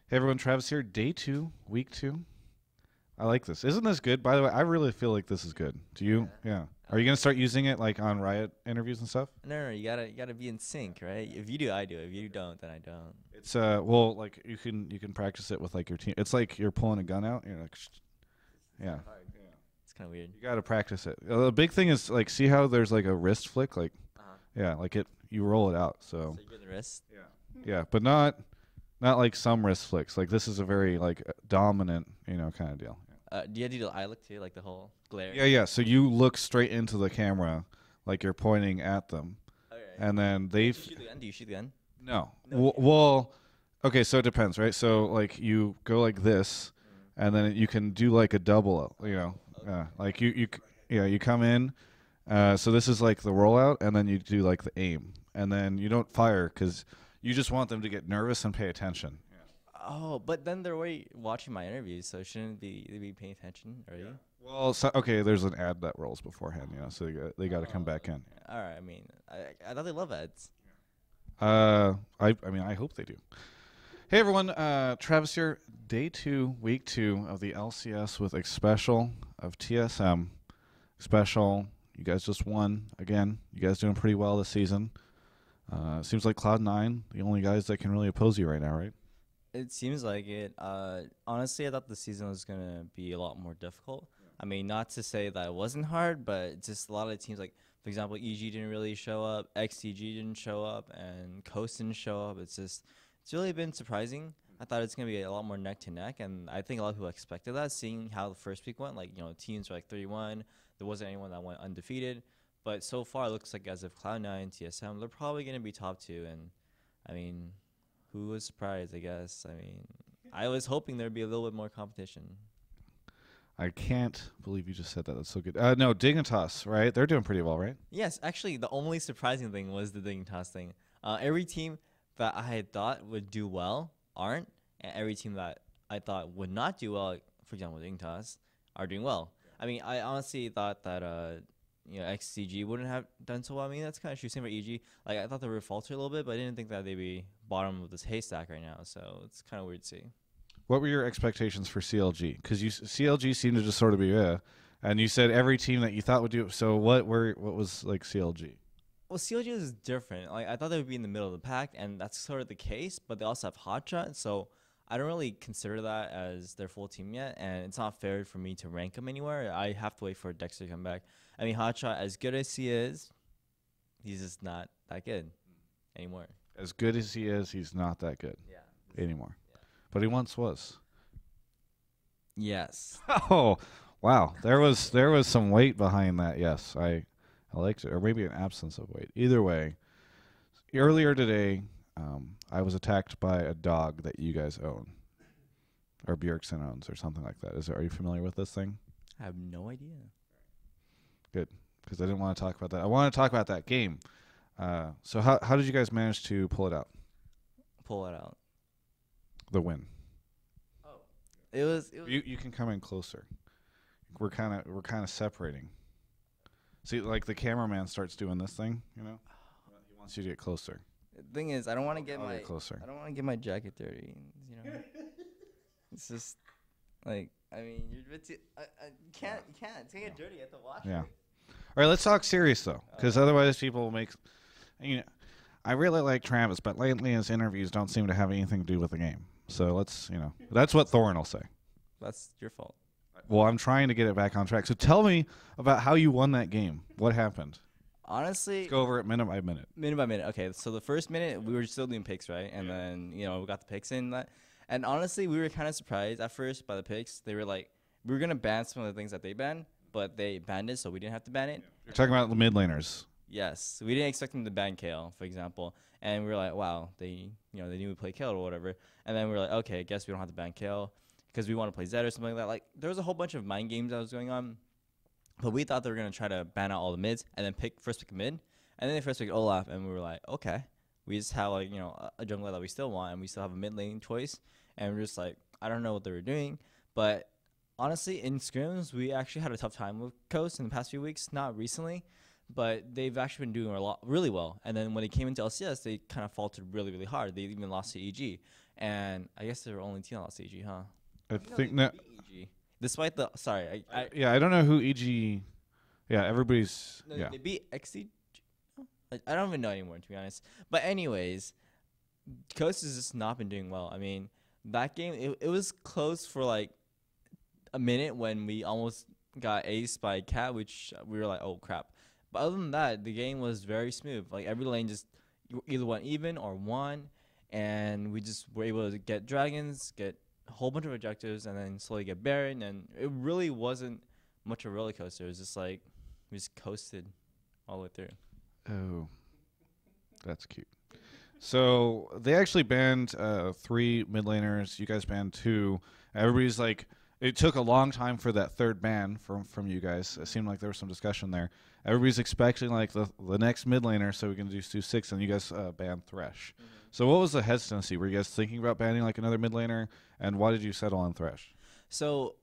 Hey everyone, Travis here. Day 2, week 2. I like this. Isn't this good? By the way, I really feel like this is good. Do you? Yeah. Yeah. I Are you like gonna it. start using it like on Riot interviews and stuff? No, you gotta be in sync, right? If you do, I do. If you don't, then I don't. It's well, like you can practice it with like your team. It's like you're pulling a gun out. You're like, It's yeah. kind of hard. It's kind of weird. You gotta practice it. The big thing is like see how there's like a wrist flick, like Uh-huh. yeah, like it. You roll it out. So So you get the wrist. yeah, but not like some wrist flicks. Like this is a very like dominant, kind of deal. Do you have to do the eye look too, like the whole glare? Yeah, yeah. So you look straight into the camera, like you're pointing at them, Okay. and then Do they you shoot the gun? Do you shoot the gun? no. No, you can't. Well, okay. So it depends, right? So like you go like this, and then you can do like a double. Okay. Like yeah, you come in. So this is like the rollout, and then you do like the aim, and then you don't fire because you just want them to get nervous and pay attention. Oh, but then they're already watching my interviews, so shouldn't they be paying attention, are you? Well, so, okay. There's an ad that rolls beforehand, so they got to come back in. All right. I mean, I thought they love ads. I mean, I hope they do. Hey everyone, Travis here. Day 2, week 2 of the LCS with Xpecial of TSM. Xpecial, you guys just won again. You guys doing pretty well this season. Seems like Cloud9, the only guys that can really oppose you right now, right? It seems like it. Honestly, I thought the season was gonna be a lot more difficult. I mean, not to say that it wasn't hard, but just a lot of the teams, like for example, EG didn't really show up, XCG didn't show up, and Coast didn't show up. It's really been surprising. I thought it's gonna be a lot more neck to neck, and I think a lot of people expected that, seeing how the first week went. Like teams were like 31. There wasn't anyone that went undefeated, but so far it looks like as of Cloud9, TSM, they're probably gonna be top two, and I mean. Who was surprised, I guess? I mean, I was hoping there'd be a little bit more competition. I can't believe you just said that. That's so good. No, Dignitas, right? They're doing pretty well, right? Yes, actually, the only surprising thing was the Dignitas thing. Every team that I had thought would do well aren't, and every team that I thought would not do well, like, for example, Dignitas, are doing well. I mean, I honestly thought that XCG wouldn't have done so well. I mean, that's kind of true. Same for EG. Like, I thought they would falter a little bit, but I didn't think that they'd be bottom of this haystack right now. So it's kind of weird to see. What were your expectations for CLG? Because CLG seemed to just sort of be and you said every team that you thought would do it. So what was like CLG? Well, CLG is different. Like I thought they would be in the middle of the pack, and that's sort of the case. But they also have Hotshot, so I don't really consider that as their full team yet, and it's not fair for me to rank them anywhere. I have to wait for Dexter to come back. I mean, Hotshot, as good as he is, he's just not that good anymore. As good as he is, he's not that good anymore. But he once was. Yes. Oh, wow. There was some weight behind that. Yes, I liked it, or maybe an absence of weight. Either way, earlier today, I was attacked by a dog that you guys own, or Bjergsen owns, or something like that. Are you familiar with this thing? I have no idea. Good, because I didn't want to talk about that. I want to talk about that game. So how did you guys manage to pull it out? Pull it out. The win. Oh. It was. You can come in closer. We're kind of separating. See, like the cameraman starts doing this thing, He wants you to get closer. The thing is, I don't want to get I'll my. get closer. I don't want to get my jacket dirty. It's just like I mean, you're a bit too, you can't. It's gonna get dirty. You have to wash Yeah. it. All right, let's talk serious though, because otherwise people will make. I really like Travis, but lately his interviews don't seem to have anything to do with the game. So let's, that's what Thorin will say. That's your fault. Well, I'm trying to get it back on track. So tell me about how you won that game. What happened? Honestly, Let's go over it minute by minute. minute by minute. Okay, so the first minute we were still doing picks, right? And then we got the picks in that. And honestly, we were kind of surprised at first by the picks. They were like, we were gonna ban some of the things that they banned, but they banned it, so we didn't have to ban it. You're talking about the mid laners. Yes, we didn't expect them to ban Kale, for example, and we were like, wow, they knew we play Kale or whatever. And then we were like, okay, I guess we don't have to ban Kale because we want to play Zed or something like that. Like there was a whole bunch of mind games that was going on, but we thought they were gonna try to ban out all the mids and then first pick mid, and then they first picked Olaf, and we were like, okay, we just have like a jungler that we still want, and we still have a mid lane choice, and we're just like, I don't know what they were doing, but honestly, in scrims, we actually had a tough time with Coast in the past few weeks, not recently. But they've actually been doing really well. And then when they came into LCS, they kind of faltered really, really hard. They even lost to EG. and I guess they were only team lost EG, huh? I No, think they no. beat EG. Despite the Yeah, I don't know who EG. Yeah, everybody's. no, Yeah. they beat XCG. I don't even know anymore, to be honest. But anyways, Coast has just not been doing well. I mean, that game it was close for like a minute when we almost got aced by Cat, which we were like, oh crap. But other than that, the game was very smooth. Like every lane just either went even or won, and we just were able to get dragons, get a whole bunch of objectives, and then slowly get Baron. And it really wasn't much of a roller coaster. It was just like we just coasted all the way through. Oh, that's cute. So they actually banned 3 mid laners. You guys banned 2. Everybody's like, it took a long time for that third ban from you guys. It seemed like there was some discussion there. Everybody's expecting like the next mid laner, so we can do 6, and you guys banned Thresh. Mm-hmm. So what was the hesitancy? Were you guys thinking about banning like another mid laner, and why did you settle on Thresh? So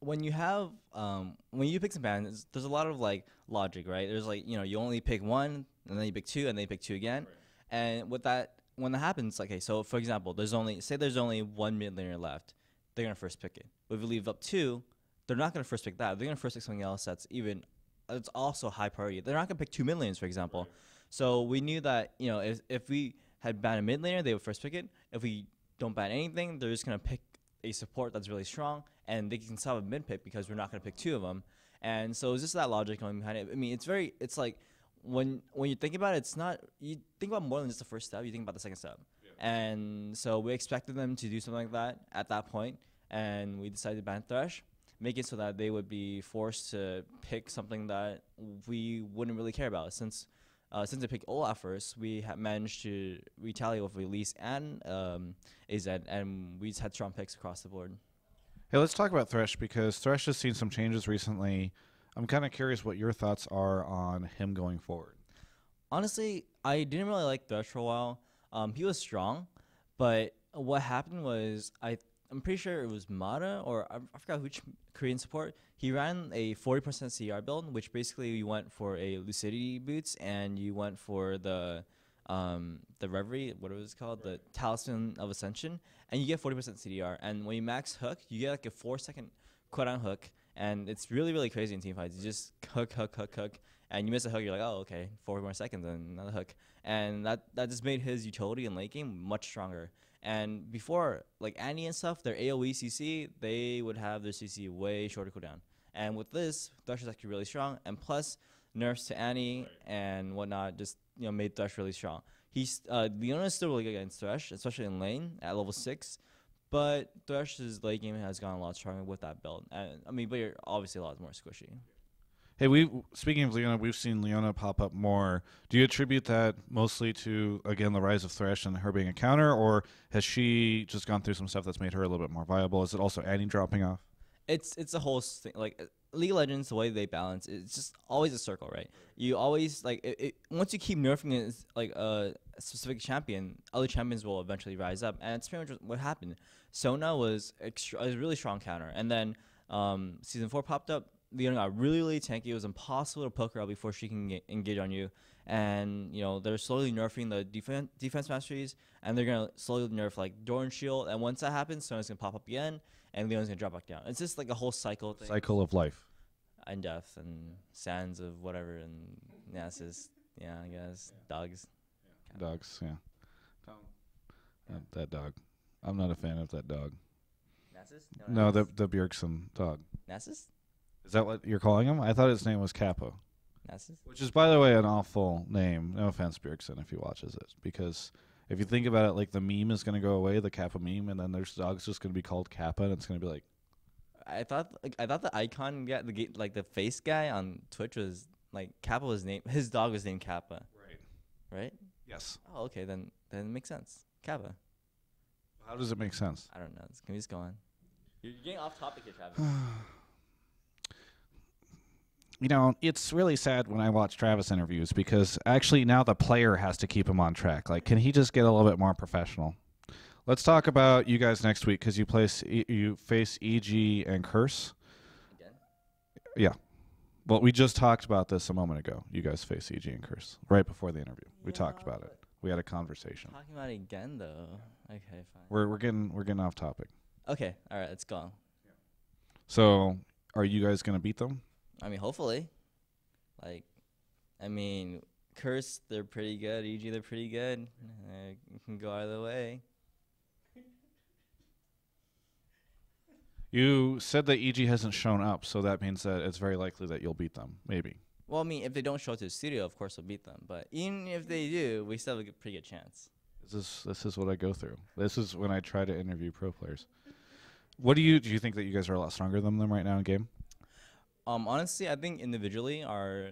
when you have when you pick some bans, there's a lot of like logic, right? There's like you only pick one, and then you pick 2, and then you pick 2 again. Right. And with that, when that happens, like, okay, so for example, there's only one mid laner left, they're gonna first pick it. But if you leave up 2, they're not gonna first pick that. They're gonna first pick something else that's also high priority. They're not gonna pick 2 mid laners, for example. Right. So we knew that if we had banned a mid laner, they would first pick it. If we don't ban anything, they're just gonna pick a support that's really strong, and they can stop a mid pick because we're not gonna pick 2 of them. And so it's just that logic going behind it. I mean, it's like when you think about it, it's not, you think about more than just the first step, you think about the second step. Yeah. And so we expected them to do something like that at that point, and we decided to ban Thresh, make it so that they would be forced to pick something that we wouldn't really care about. Since they picked Olaf first, we managed to retaliate with Elise and AZ, and we just had strong picks across the board. Hey, let's talk about Thresh, because Thresh has seen some changes recently. I'm kind of curious what your thoughts are on him going forward. Honestly, I didn't really like Thresh for a while. He was strong, but what happened was I'm pretty sure it was Mata, or I forgot which Korean support. He ran a 40% CR build, which basically you went for a Lucidity boots, and you went for the Reverie, what it was called, the Talisman of Ascension, and you get 40% CDR. And when you max hook, you get like a 4-second cooldown hook, and it's really, really crazy in teamfights. You just hook, and you miss a hook, you're like, oh, okay, 4 more seconds, and another hook. And that just made his utility in late game much stronger. And before, like Annie and stuff, their AoE CC, they would have their CC way shorter cooldown. And with this, Thresh is actually really strong, and plus nerfs to Annie and whatnot just made Thresh really strong. Leona is still really good against Thresh, especially in lane at level 6. But Thresh's late game has gone a lot stronger with that build. But you're obviously a lot more squishy. Hey, speaking of Leona, we've seen Leona pop up more. Do you attribute that mostly to, again, the rise of Thresh and her being a counter, or has she just gone through some stuff that's made her a little bit more viable? Is it also Annie dropping off? It's a whole thing. Like League of Legends, the way they balance, it's just always a circle, right? You always once you keep nerfing it, like a specific champion, other champions will eventually rise up, and it's pretty much what happened. Sona was a really strong counter, and then season 4 popped up. Leona got really, really tanky. It was impossible to poke her out before she can engage on you. And they're slowly nerfing the defense masteries, and they're gonna slowly nerf like Door and Shield. And once that happens, Sona's gonna pop up again, and Leona's gonna drop back down. It's just like a whole cycle thing. Cycle of life. And death and sands of whatever, and it's just I guess dogs. Dogs, yeah. That dog. I'm not a fan of that dog. Nasus? No, the Bjergsen dog. Nasus? Is that what you're calling him? I thought his name was Kappa. Nasus? Which is, by the way, an awful name. No offense, Bjergsen, if he watches it. Because if you think about it, like the meme is going to go away, the Kappa meme, and then there's dog's just going to be called Kappa, and it's going to be like. I thought the icon guy, the face guy on Twitch was like Kappa was named. His dog was named Kappa. Right? Yes. Oh, okay, then it makes sense. Kappa. How does it make sense? I don't know. Can we just go on? You're getting off topic here, Travis. It's really sad when I watch Travis interviews, because actually now the player has to keep him on track. Like, can he just get a little bit more professional? Let's talk about you guys next week, because you face EG and Curse. Again? Yeah. Well, we just talked about this a moment ago. You guys face EG and Curse right before the interview. We talked about it. We had a conversation. Talking about it again, though. Okay, fine. We're getting off topic. Okay, all right, let's go. So, are you guys gonna beat them? I mean, hopefully. Like, I mean, Curse, they're pretty good. EG, they're pretty good. It can go either way. You said that EG hasn't shown up, so that means that it's very likely that you'll beat them. Maybe. Well, I mean, if they don't show up to the studio, of course we'll beat them. But even if they do, we still have a pretty good chance. This is what I go through. This is when I try to interview pro players. What do you think that you guys are a lot stronger than them right now in game? Honestly, I think individually our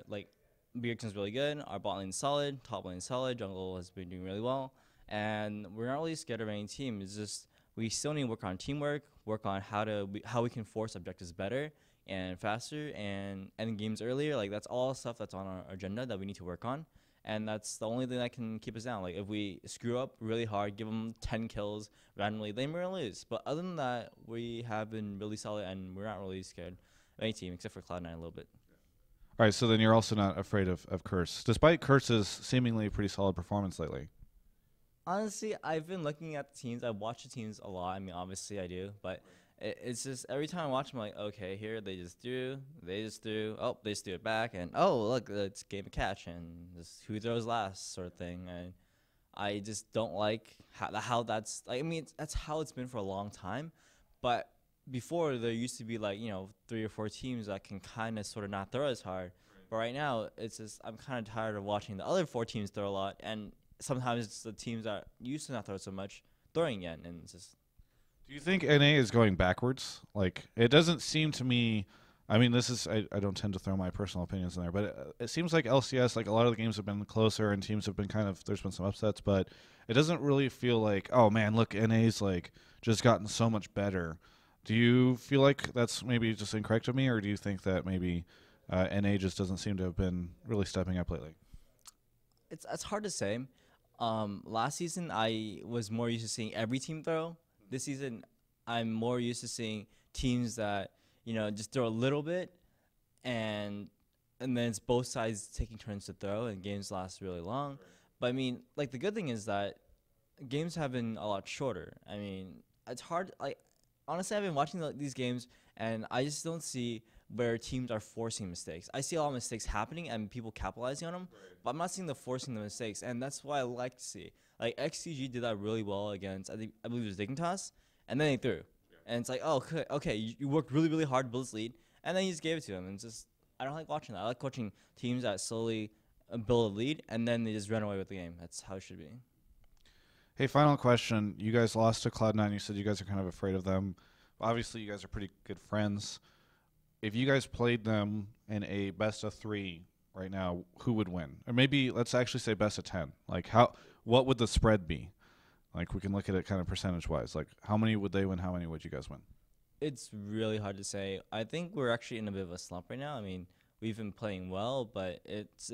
big team's really good. Our bot lane's solid, top lane's solid. Jungle has been doing really well, and we're not really scared of any team. It's just we still need to work on teamwork, work on how we can force objectives better and faster, and end games earlier. Like that's all stuff that's on our agenda that we need to work on. And that's the only thing that can keep us down. Like if we screw up really hard, give them 10 kills randomly, then we're gonna lose. But other than that, we have been really solid, and we're not really scared of any team except for Cloud9 a little bit. All right, so then you're also not afraid of Curse, despite Curse's seemingly pretty solid performance lately. Honestly, I've been looking at the teams. I watch the teams a lot. I mean, obviously I do, but it's just every time I watch them, I'm like, okay, here they just do, oh, they just do it back, and oh, look, it's game of catch, and just who throws last sort of thing. And I just don't like how that's. Like, I mean, that's how it's been for a long time, but before there used to be 3 or 4 teams that can kind of sort of not throw as hard. But right now, it's just I'm kind of tired of watching the other 4 teams throw a lot, and sometimes it's the teams that used to not throw so much throwing again, and it's just. Do you think NA is going backwards? Like, it doesn't seem to me. I mean, this is I don't tend to throw my personal opinions in there, but it seems like LCS, like a lot of the games have been closer and teams have been there's been some upsets, but it doesn't really feel like, oh man, look, NA's like just gotten so much better. Do you feel like that's maybe just incorrect of me, or do you think that maybe NA just doesn't seem to have been really stepping up lately? It's hard to say. Last season I was more used to seeing every team throw. This season I'm more used to seeing teams that just throw a little bit, and then it's both sides taking turns to throw, and games last really long. But I mean, like the good thing is that games have been a lot shorter. I mean, it's hard. Like honestly, I've been watching these games, and I just don't see where teams are forcing mistakes. I see a lot of mistakes happening and people capitalizing on them, but I'm not seeing the forcing the mistakes, and that's what I like to see. Like XCG did that really well against I believe it was Dignitas, and then they threw, and it's like, oh, okay, you worked really really hard to build this lead, and then you just gave it to them, and it's just I don't like watching that. I like watching teams that slowly build a lead and then they just run away with the game. That's how it should be. Hey, final question. You guys lost to Cloud9. You said you guys are kind of afraid of them. Obviously, you guys are pretty good friends. If you guys played them in a best of 3 right now, who would win? Or maybe let's actually say best of 10. Like what would the spread be? Like we can look at it kind of percentage-wise. Like how many would they win? How many would you guys win? It's really hard to say. I think we're actually in a bit of a slump right now. I mean, we've been playing well, but it's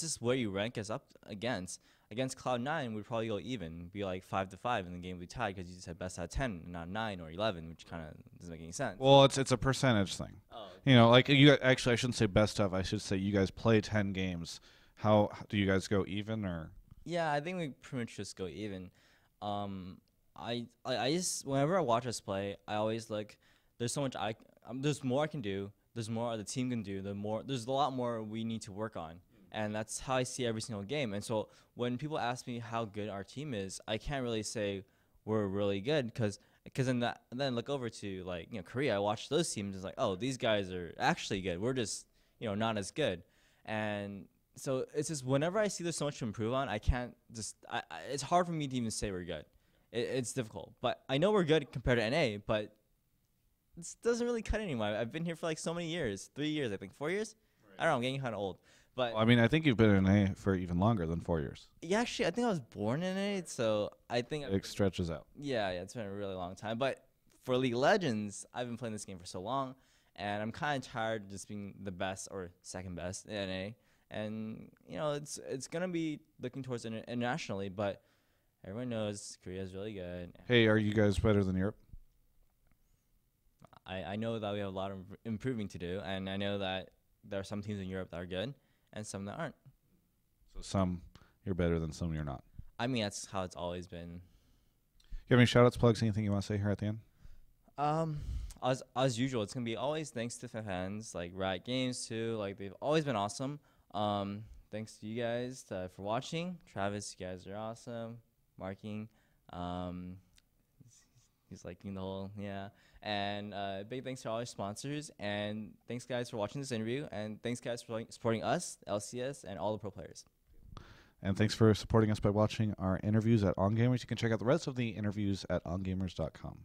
just where you rank us up against. Against Cloud9, we'd probably go even, be like 5-5, and the game would be tied because you just had best out of 10, and not 9 or 11, which kind of doesn't make any sense. Well, it's a percentage thing. Oh. You know, like you actually, I shouldn't say best of. I should say you guys play 10 games. How do you guys go even or? Yeah, I think we pretty much just go even. I just whenever I watch us play, I always like. There's so much there's more I can do. There's more the team can do. There's a lot more we need to work on, and that's how I see every single game. And so when people ask me how good our team is, I can't really say we're really good because then look over to Korea. I watch those teams. It's like, oh, these guys are actually good. We're just not as good, and so it's just whenever I see there's so much to improve on, I can't just. It's hard for me to even say we're good. It's difficult, but I know we're good compared to NA, but it doesn't really cut anymore. I've been here for like so many years, 3 years, I think, 4 years. Right. I don't know. I'm getting kind of old, but well, I mean, I think you've been in NA for even longer than 4 years. Yeah, actually, I think I was born in NA, so I think it stretches out. Yeah, it's been a really long time. But for League of Legends, I've been playing this game for so long, and I'm kind of tired of just being the best or second best in NA. And it's gonna be looking towards internationally, but everyone knows Korea is really good. Hey, are you guys better than Europe? I know that we have a lot of improving to do, and I know that there are some teams in Europe that are good and some that aren't. So some you're better than some you're not. I mean, that's how it's always been. You have any shout outs, plugs, anything you want to say here at the end? Um, as usual, it's gonna be always thanks to fans like Riot Games too. Like they've always been awesome. Thanks to you guys for watching. Travis, you guys are awesome. Marking, um, he's liking the whole And big thanks to all our sponsors. And thanks guys for watching this interview. And thanks guys for supporting us, LCS, and all the pro players. And thanks for supporting us by watching our interviews at OnGamers. You can check out the rest of the interviews at ongamers.com.